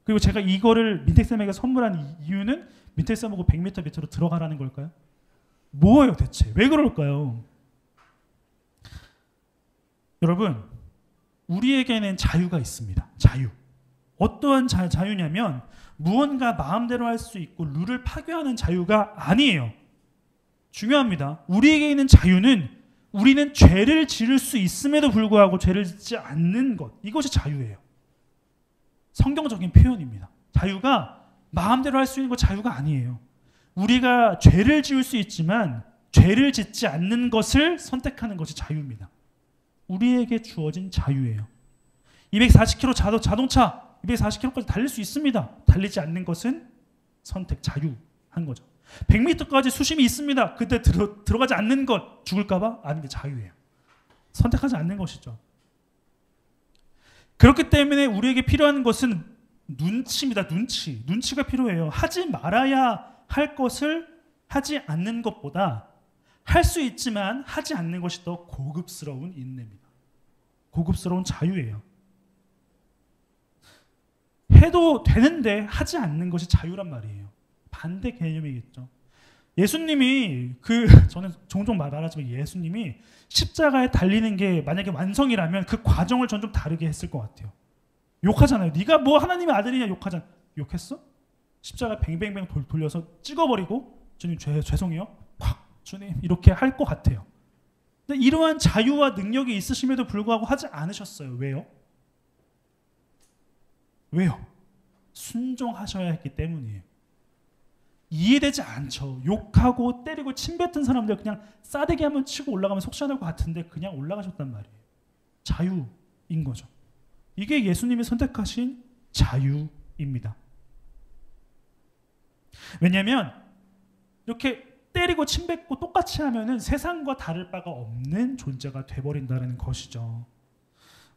그리고 제가 이거를 민택쌤에게 선물한 이유는 민택쌤하고 100m 밑으로 들어가라는 걸까요? 뭐예요 대체? 왜 그럴까요? 여러분, 우리에게는 자유가 있습니다. 자유. 어떠한 자유냐면 무언가 마음대로 할 수 있고 룰을 파괴하는 자유가 아니에요. 중요합니다. 우리에게 있는 자유는 우리는 죄를 지을 수 있음에도 불구하고 죄를 짓지 않는 것. 이것이 자유예요. 성경적인 표현입니다. 자유가 마음대로 할 수 있는 것 자유가 아니에요. 우리가 죄를 지을 수 있지만 죄를 짓지 않는 것을 선택하는 것이 자유입니다. 우리에게 주어진 자유예요. 240km 자동차 240km까지 달릴 수 있습니다. 달리지 않는 것은 선택, 자유한 거죠. 100m까지 수심이 있습니다. 그때 들어가지 않는 것, 죽을까봐? 아닌데 자유예요. 선택하지 않는 것이죠. 그렇기 때문에 우리에게 필요한 것은 눈치입니다. 눈치가 필요해요. 하지 말아야 할 것을 하지 않는 것보다 할 수 있지만 하지 않는 것이 더 고급스러운 인내입니다. 고급스러운 자유예요. 해도 되는데 하지 않는 것이 자유란 말이에요. 반대 개념이겠죠. 예수님이 저는 종종 말하지만 예수님이 십자가에 달리는 게 만약에 완성이라면 그 과정을 전 좀 다르게 했을 것 같아요. 욕하잖아요. 네가 뭐 하나님의 아들이냐 욕하잖아. 욕했어? 십자가 뱅뱅뱅 돌려서 찍어버리고 주님 죄송해요. 콱 주님 이렇게 할 것 같아요. 근데 이러한 자유와 능력이 있으심에도 불구하고 하지 않으셨어요. 왜요? 왜요? 순종하셔야 했기 때문이에요. 이해되지 않죠. 욕하고 때리고 침뱉은 사람들 그냥 싸대기 한번 치고 올라가면 속 시원할 것 같은데 그냥 올라가셨단 말이에요. 자유인 거죠. 이게 예수님이 선택하신 자유입니다. 왜냐하면 이렇게 때리고 침뱉고 똑같이 하면은 세상과 다를 바가 없는 존재가 돼버린다는 것이죠.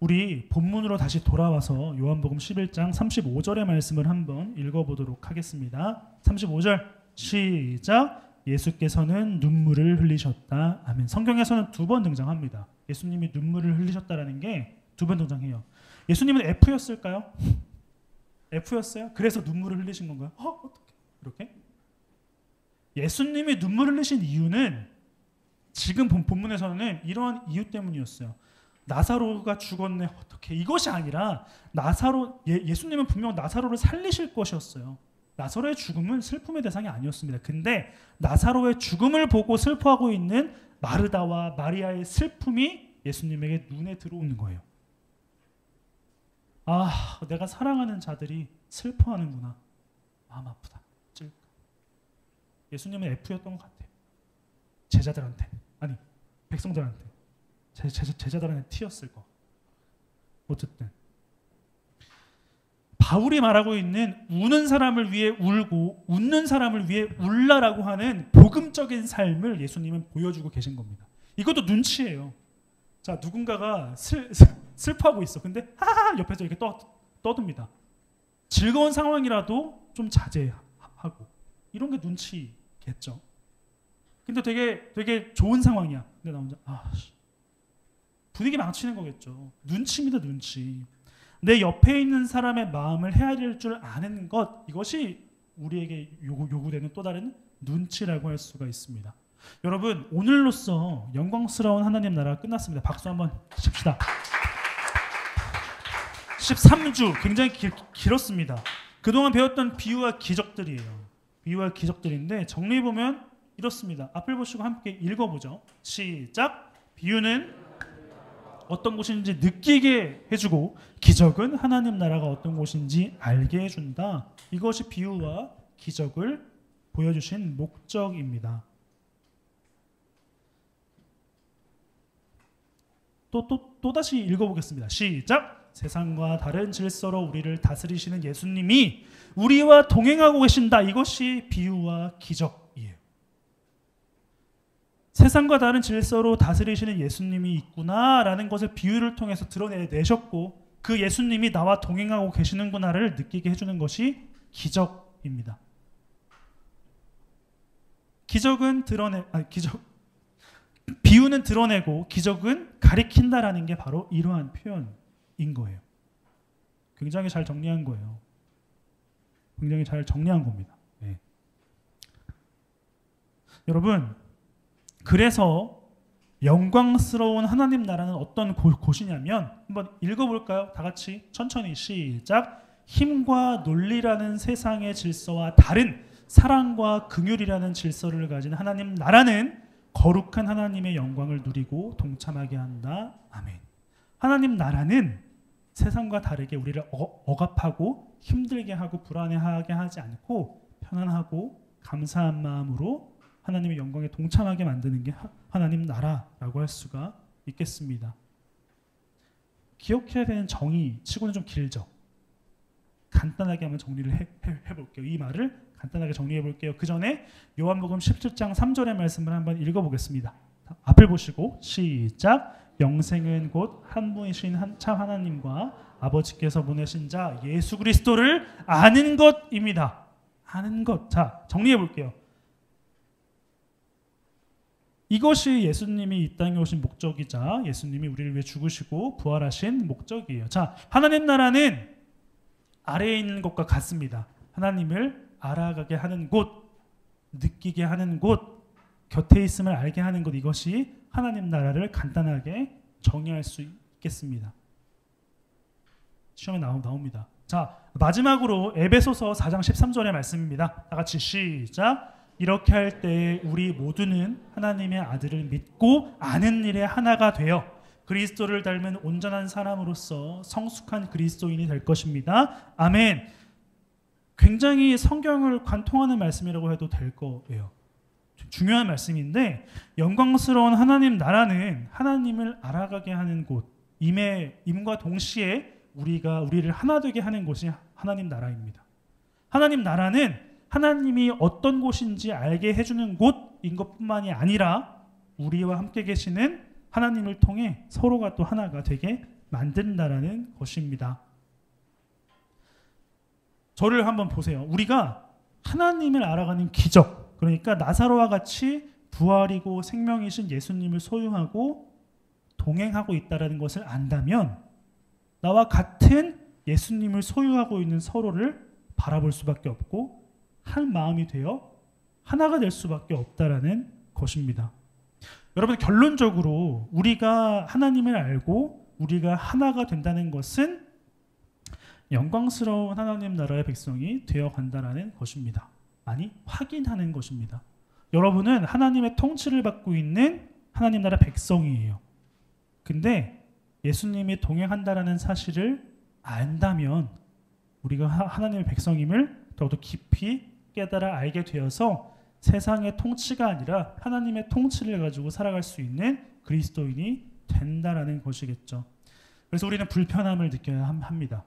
우리 본문으로 다시 돌아와서 요한복음 11장 35절의 말씀을 한번 읽어보도록 하겠습니다. 35절 시작. 예수께서는 눈물을 흘리셨다. 아멘. 성경에서는 2번 등장합니다. 예수님이 눈물을 흘리셨다라는 게 2번 등장해요. 예수님은 F였을까요? F였어요? 그래서 눈물을 흘리신 건가요? 어떻게? 이렇게? 예수님이 눈물을 흘리신 이유는 지금 본문에서는 이러한 이유 때문이었어요. 나사로가 죽었네. 어떻게? 이것이 아니라 예수님은 분명 나사로를 살리실 것이었어요. 나사로의 죽음은 슬픔의 대상이 아니었습니다. 근데 나사로의 죽음을 보고 슬퍼하고 있는 마르다와 마리아의 슬픔이 예수님에게 눈에 들어오는 거예요. 아, 내가 사랑하는 자들이 슬퍼하는구나. 마음 아프다. 찔까. 예수님은 F였던 것 같아요. 제자들한테, 아니 백성들한테, 제자들한테 T였을 거. 어쨌든 바울이 말하고 있는 우는 사람을 위해 울고 웃는 사람을 위해 울라라고 하는 복음적인 삶을 예수님은 보여주고 계신 겁니다. 이것도 눈치예요. 자, 누군가가 슬퍼하고 있어. 근데 하하 옆에서 이렇게 떠듭니다. 즐거운 상황이라도 좀 자제하고 이런 게 눈치겠죠. 근데 되게 좋은 상황이야. 근데 나 혼자 분위기 망치는 거겠죠. 눈치입니다, 눈치. 내 옆에 있는 사람의 마음을 헤아릴 줄 아는 것, 이것이 우리에게 요구되는 또 다른 눈치라고 할 수가 있습니다. 여러분, 오늘로써 영광스러운 하나님 나라가 끝났습니다. 박수 한번 칩시다. 13주 굉장히 길었습니다. 그동안 배웠던 비유와 기적들이에요. 비유와 기적들인데 정리해보면 이렇습니다. 앞을 보시고 함께 읽어보죠. 시작. 비유는 어떤 곳인지 느끼게 해주고 기적은 하나님 나라가 어떤 곳인지 알게 해준다. 이것이 비유와 기적을 보여주신 목적입니다. 또다시 읽어보겠습니다. 시작. 세상과 다른 질서로 우리를 다스리시는 예수님이 우리와 동행하고 계신다. 이것이 비유와 기적이에요. 세상과 다른 질서로 다스리시는 예수님이 있구나라는 것을 비유를 통해서 드러내셨고 그 예수님이 나와 동행하고 계시는구나를 느끼게 해주는 것이 기적입니다. 비유는 드러내고 기적은 가리킨다라는 게 바로 이러한 표현인 거예요. 굉장히 잘 정리한 거예요. 굉장히 잘 정리한 겁니다. 네. 여러분, 그래서 영광스러운 하나님 나라는 어떤 곳이냐면 한번 읽어볼까요? 다 같이 천천히 시작. 힘과 논리라는 세상의 질서와 다른 사랑과 긍휼이라는 질서를 가진 하나님 나라는 거룩한 하나님의 영광을 누리고 동참하게 한다. 아멘. 하나님 나라는 세상과 다르게 우리를 억압하고 힘들게 하고 불안해하게 하지 않고 편안하고 감사한 마음으로 하나님의 영광에 동참하게 만드는 게 하나님 나라라고 할 수가 있겠습니다. 기억해야 되는 정의 치고는 좀 길죠. 간단하게 한번 정리를 해볼게요. 이 말을 간단하게 정리해 볼게요. 그 전에 요한복음 17장 3절의 말씀을 한번 읽어보겠습니다. 앞을 보시고 시작. 영생은 곧 한 분이신 참 하나님과 아버지께서 보내신 자 예수 그리스도를 아는 것입니다. 아는 것. 자, 정리해 볼게요. 이것이 예수님이 이 땅에 오신 목적이자 예수님이 우리를 위해 죽으시고 부활하신 목적이에요. 자, 하나님 나라는 아래에 있는 것과 같습니다. 하나님을 알아가게 하는 곳, 느끼게 하는 곳, 곁에 있음을 알게 하는 것, 이것이 하나님 나라를 간단하게 정의할 수 있겠습니다. 시험에 나옵니다. 자, 마지막으로 에베소서 4장 13절의 말씀입니다. 다 같이 시작. 이렇게 할 때 우리 모두는 하나님의 아들을 믿고 아는 일에 하나가 되어 그리스도를 닮은 온전한 사람으로서 성숙한 그리스도인이 될 것입니다. 아멘. 굉장히 성경을 관통하는 말씀이라고 해도 될 거예요. 중요한 말씀인데 영광스러운 하나님 나라는 하나님을 알아가게 하는 곳, 임과 동시에 우리를 하나 되게 하는 곳이 하나님 나라입니다. 하나님 나라는 하나님이 어떤 곳인지 알게 해주는 곳인 것뿐만이 아니라 우리와 함께 계시는 하나님을 통해 서로가 또 하나가 되게 만든다라는 것입니다. 저를 한번 보세요. 우리가 하나님을 알아가는 기적, 그러니까 나사로와 같이 부활이고 생명이신 예수님을 소유하고 동행하고 있다는 것을 안다면 나와 같은 예수님을 소유하고 있는 서로를 바라볼 수밖에 없고 한 마음이 되어 하나가 될 수밖에 없다라는 것입니다. 여러분, 결론적으로 우리가 하나님을 알고 우리가 하나가 된다는 것은 영광스러운 하나님 나라의 백성이 되어간다는 것입니다. 아니, 확인하는 것입니다. 여러분은 하나님의 통치를 받고 있는 하나님 나라 백성이에요. 근데 예수님이 동행한다라는 사실을 안다면 우리가 하나님의 백성임을 더욱더 깊이 깨달아 알게 되어서 세상의 통치가 아니라 하나님의 통치를 가지고 살아갈 수 있는 그리스도인이 된다라는 것이겠죠. 그래서 우리는 불편함을 느껴야 합니다.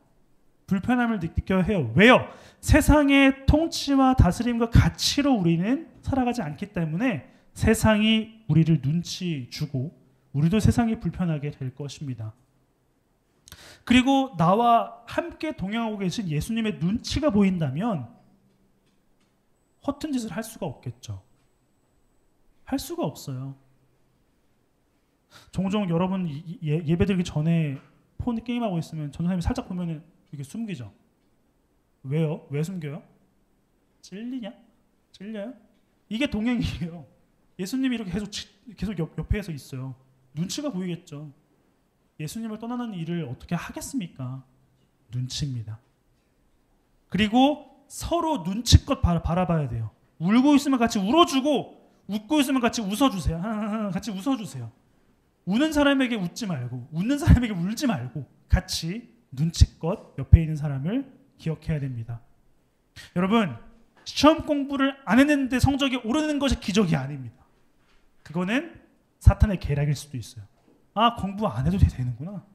불편함을 느껴야 해요. 왜요? 세상의 통치와 다스림과 가치로 우리는 살아가지 않기 때문에 세상이 우리를 눈치 주고 우리도 세상이 불편하게 될 것입니다. 그리고 나와 함께 동행하고 계신 예수님의 눈치가 보인다면 허튼 짓을 할 수가 없겠죠. 할 수가 없어요. 종종 여러분 예배드리기 전에 폰 게임하고 있으면 전도사님이 살짝 보면은 이게 숨기죠. 왜요? 왜 숨겨요? 찔리냐? 찔려요? 이게 동행이에요. 예수님이 이렇게 계속 옆에서 있어요. 눈치가 보이겠죠. 예수님을 떠나는 일을 어떻게 하겠습니까? 눈치입니다. 그리고 서로 눈치껏 바라봐야 돼요. 울고 있으면 같이 울어주고 웃고 있으면 같이 웃어주세요. 같이 웃어주세요. 우는 사람에게 웃지 말고 웃는 사람에게 울지 말고 같이 눈치껏 옆에 있는 사람을 기억해야 됩니다. 여러분, 시험 공부를 안 했는데 성적이 오르는 것이 기적이 아닙니다. 그거는 사탄의 계략일 수도 있어요. 아, 공부 안 해도 되는구나.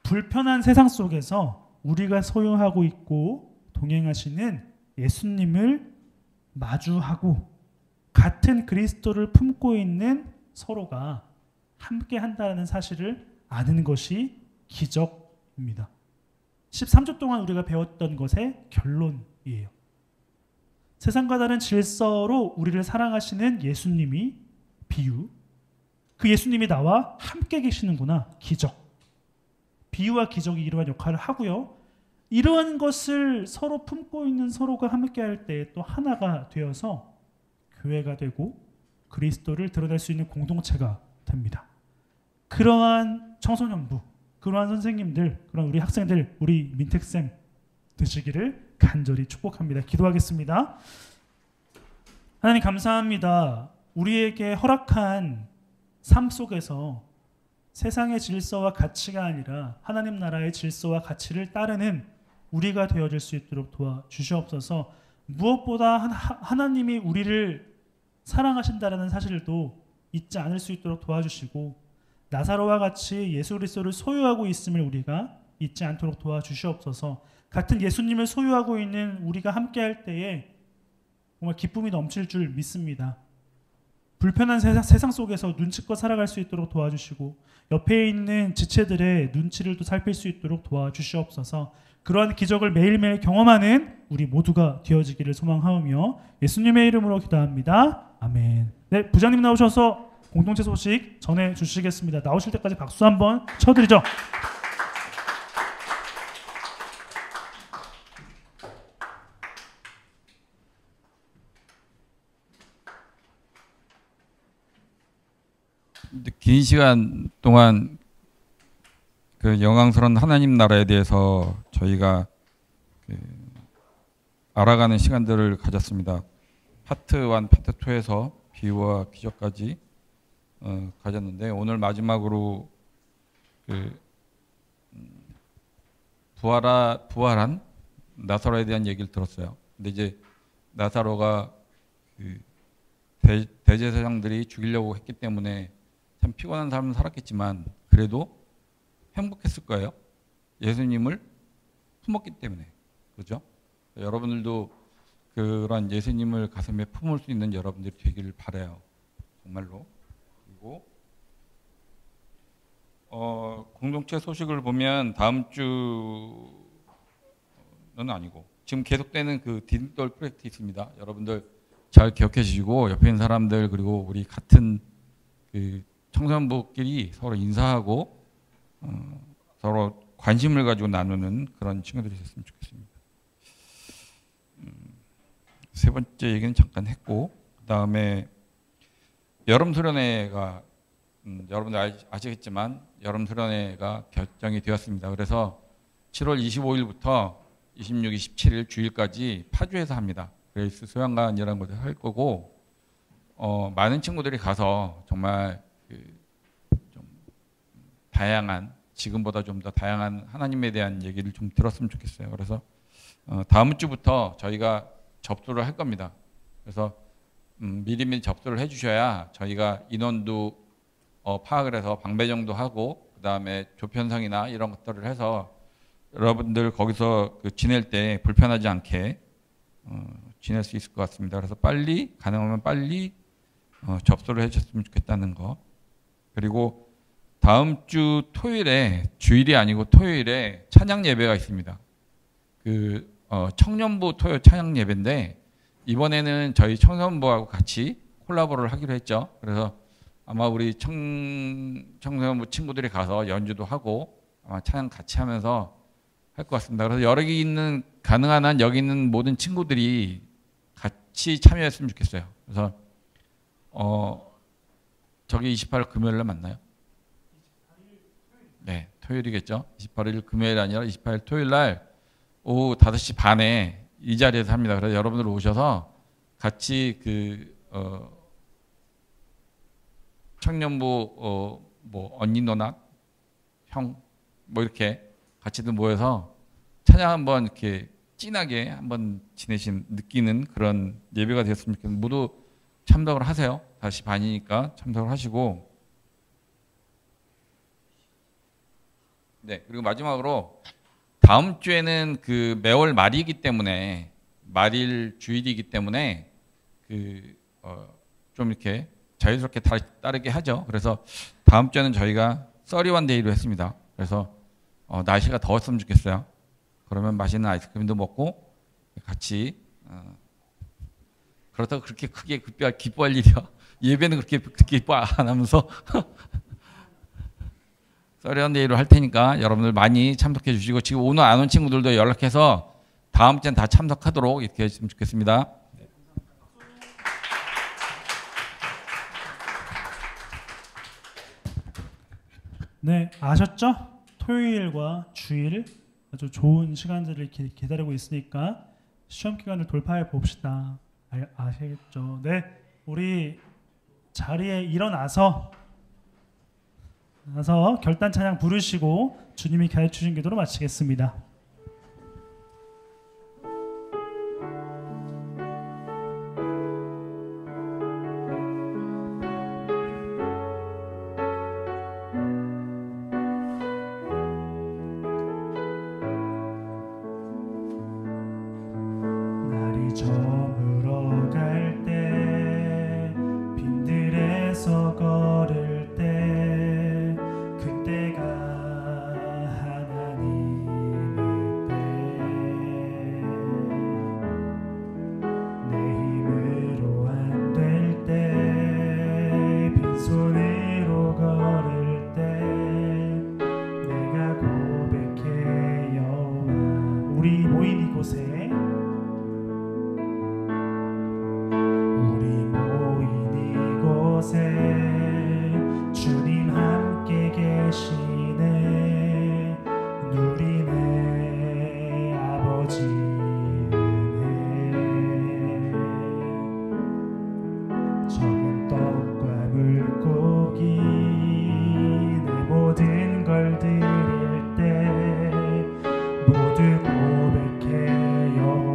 불편한 세상 속에서 우리가 소유하고 있고 동행하시는 예수님을 마주하고 같은 그리스도를 품고 있는 서로가 함께 한다는 사실을 아는 것이 기적입니다. 13주 동안 우리가 배웠던 것의 결론이에요. 세상과 다른 질서로 우리를 사랑하시는 예수님이 비유, 그 예수님이 나와 함께 계시는구나, 기적. 비유와 기적이 이러한 역할을 하고요. 이러한 것을 서로 품고 있는 서로가 함께 할 때 또 하나가 되어서 교회가 되고 그리스도를 드러낼 수 있는 공동체가 됩니다. 그러한 청소년부, 그러한 선생님들, 그런 우리 학생들, 우리 민택쌤 되시기를 간절히 축복합니다. 기도하겠습니다. 하나님 감사합니다. 우리에게 허락한 삶 속에서 세상의 질서와 가치가 아니라 하나님 나라의 질서와 가치를 따르는 우리가 되어질 수 있도록 도와주시옵소서. 무엇보다 하나님이 우리를 사랑하신다는 사실도 잊지 않을 수 있도록 도와주시고 나사로와 같이 예수 그리스도를 소유하고 있음을 우리가 잊지 않도록 도와주시옵소서. 같은 예수님을 소유하고 있는 우리가 함께할 때에 정말 기쁨이 넘칠 줄 믿습니다. 불편한 세상 속에서 눈치껏 살아갈 수 있도록 도와주시고 옆에 있는 지체들의 눈치를 또 살필 수 있도록 도와주시옵소서. 그러한 기적을 매일매일 경험하는 우리 모두가 되어지기를 소망하오며 예수님의 이름으로 기도합니다. 아멘. 네, 부장님 나오셔서 공동체 소식 전해주시겠습니다. 나오실 때까지 박수 한번 쳐드리죠. 긴 시간 동안 그 영광스러운 하나님 나라에 대해서 저희가 알아가는 시간들을 가졌습니다. 파트 1, 파트 2에서 비유와 기적까지 가졌는데 오늘 마지막으로 부활한 나사로에 대한 얘기를 들었어요. 근데 이제 나사로가 대제사장들이 죽이려고 했기 때문에 참 피곤한 삶을 살았겠지만 그래도 행복했을 거예요. 예수님을 품었기 때문에. 그렇죠? 여러분들도 그런 예수님을 가슴에 품을 수 있는 여러분들이 되기를 바라요. 정말로. 그리고 공동체 소식을 보면 다음 주는 아니고 지금 계속되는 그 디딤돌 프로젝트 있습니다. 여러분들 잘 기억해 주시고 옆에 있는 사람들 그리고 우리 같은 그 청소년부끼리 서로 인사하고 서로 관심을 가지고 나누는 그런 친구들이 있었으면 좋겠습니다. 세 번째 얘기는 잠깐 했고 그 다음에 여름 수련회가 여러분들 아시겠지만 여름 수련회가 결정이 되었습니다. 그래서 7월 25일부터 26, 27일 주일까지 파주에서 합니다. 그레이스 소양관이라는 곳에서 할 거고 많은 친구들이 가서 정말 좀 다양한 지금보다 좀 더 다양한 하나님에 대한 얘기를 좀 들었으면 좋겠어요. 그래서 다음 주부터 저희가 접수를 할 겁니다. 그래서 미리미리 접수를 해주셔야 저희가 인원도 파악을 해서 방배정도 하고 그 다음에 조편성이나 이런 것들을 해서 여러분들 거기서 지낼 때 불편하지 않게 지낼 수 있을 것 같습니다. 그래서 빨리 가능하면 빨리 접수를 해주셨으면 좋겠다는 거. 그리고 다음 주 토요일에 주일이 아니고 토요일에 찬양 예배가 있습니다. 청년부 토요 찬양 예배인데 이번에는 저희 청년부하고 같이 콜라보를 하기로 했죠. 그래서 아마 우리 청년부 친구들이 가서 연주도 하고 아마 찬양 같이 하면서 할 것 같습니다. 그래서 여기 있는 가능한 한 여기 있는 모든 친구들이 같이 참여했으면 좋겠어요. 그래서 저기 28일 금요일에 만나요? 네, 토요일이겠죠. 28일 금요일 아니라 28일 토요일 날 오후 5시 반에 이 자리에서 합니다. 그래서 여러분들 오셔서 같이 청년부 뭐 언니 누나 형 뭐 이렇게 같이들 모여서 찬양 한번 이렇게 진하게 한번 느끼는 그런 예배가 되었으면 좋겠는데 모두 참석을 하세요. 5시 반이니까 참석을 하시고 네, 그리고 마지막으로 다음 주에는 매월 말이기 때문에 말일 주일이기 때문에 좀 이렇게 자유스럽게 따르게 하죠. 그래서 다음 주에는 저희가 31데이로 했습니다. 그래서 날씨가 더웠으면 좋겠어요. 그러면 맛있는 아이스크림도 먹고 같이 그렇다고 그렇게 크게 기뻐할 일이야. 예배는 그렇게 기뻐 안 하면서 31데이로 할 테니까 여러분들 많이 참석해 주시고 지금 오늘 안 온 친구들도 연락해서 다음 주엔 다 참석하도록 이렇게 했으면 좋겠습니다. 네, 아셨죠? 토요일과 주일 아주 좋은 시간들을 기다리고 있으니까 시험 기간을 돌파해 봅시다. 아시겠죠? 네, 우리 자리에 일어나서 결단 찬양 부르시고 주님이 가르쳐 주신 기도로 마치겠습니다. 날이 저물어 갈 때 빈들에서 걸을 때 그때가 하나님의 때 내 힘으로 안 될 때 빈손으로 걸을 때 내가 고백해 여호와 우리 모인 이곳에 주님 함께 계시네 누리네 아버지 은혜 적은 떡과 물고기 내 모든 걸 드릴 때 모두 고백해 여호와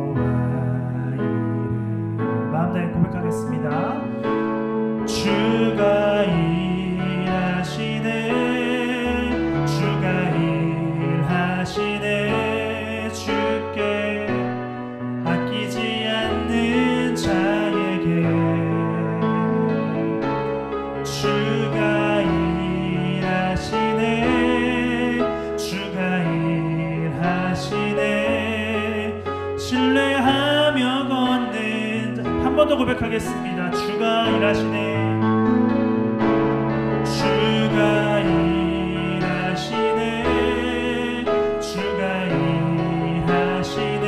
신뢰하며 걷는 한 번 더 고백하겠습니다. 주가 일하시네. 주가 일하시네. 주가 일하시네.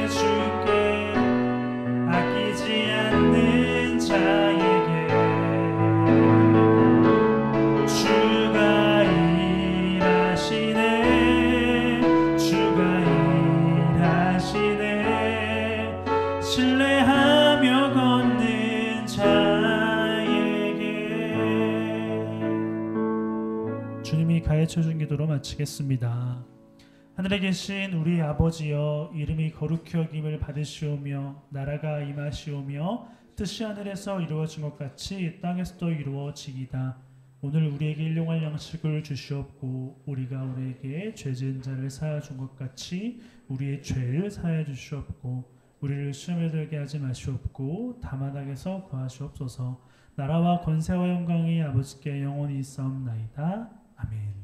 주께 아끼지 않는 자에게 주가 일하시네. 주가 일하시네. 신뢰하며 걷는 자에게. 주님이 가르쳐 준 기도로 마치겠습니다. 하늘에 계신 우리 아버지여, 이름이 거룩히 여김을 받으시오며 나라가 임하시오며 뜻이 하늘에서 이루어진 것 같이 땅에서도 이루어지이다. 오늘 우리에게 일용할 양식을 주시옵고 우리가 우리에게 죄 지은 자를 사하여 준 것 같이 우리의 죄를 사하여 주시옵고 우리를 시험에 들게 하지 마시옵고 다만 악에서 구하시옵소서. 나라와 권세와 영광이 아버지께 영원히 있사옵나이다. 아멘.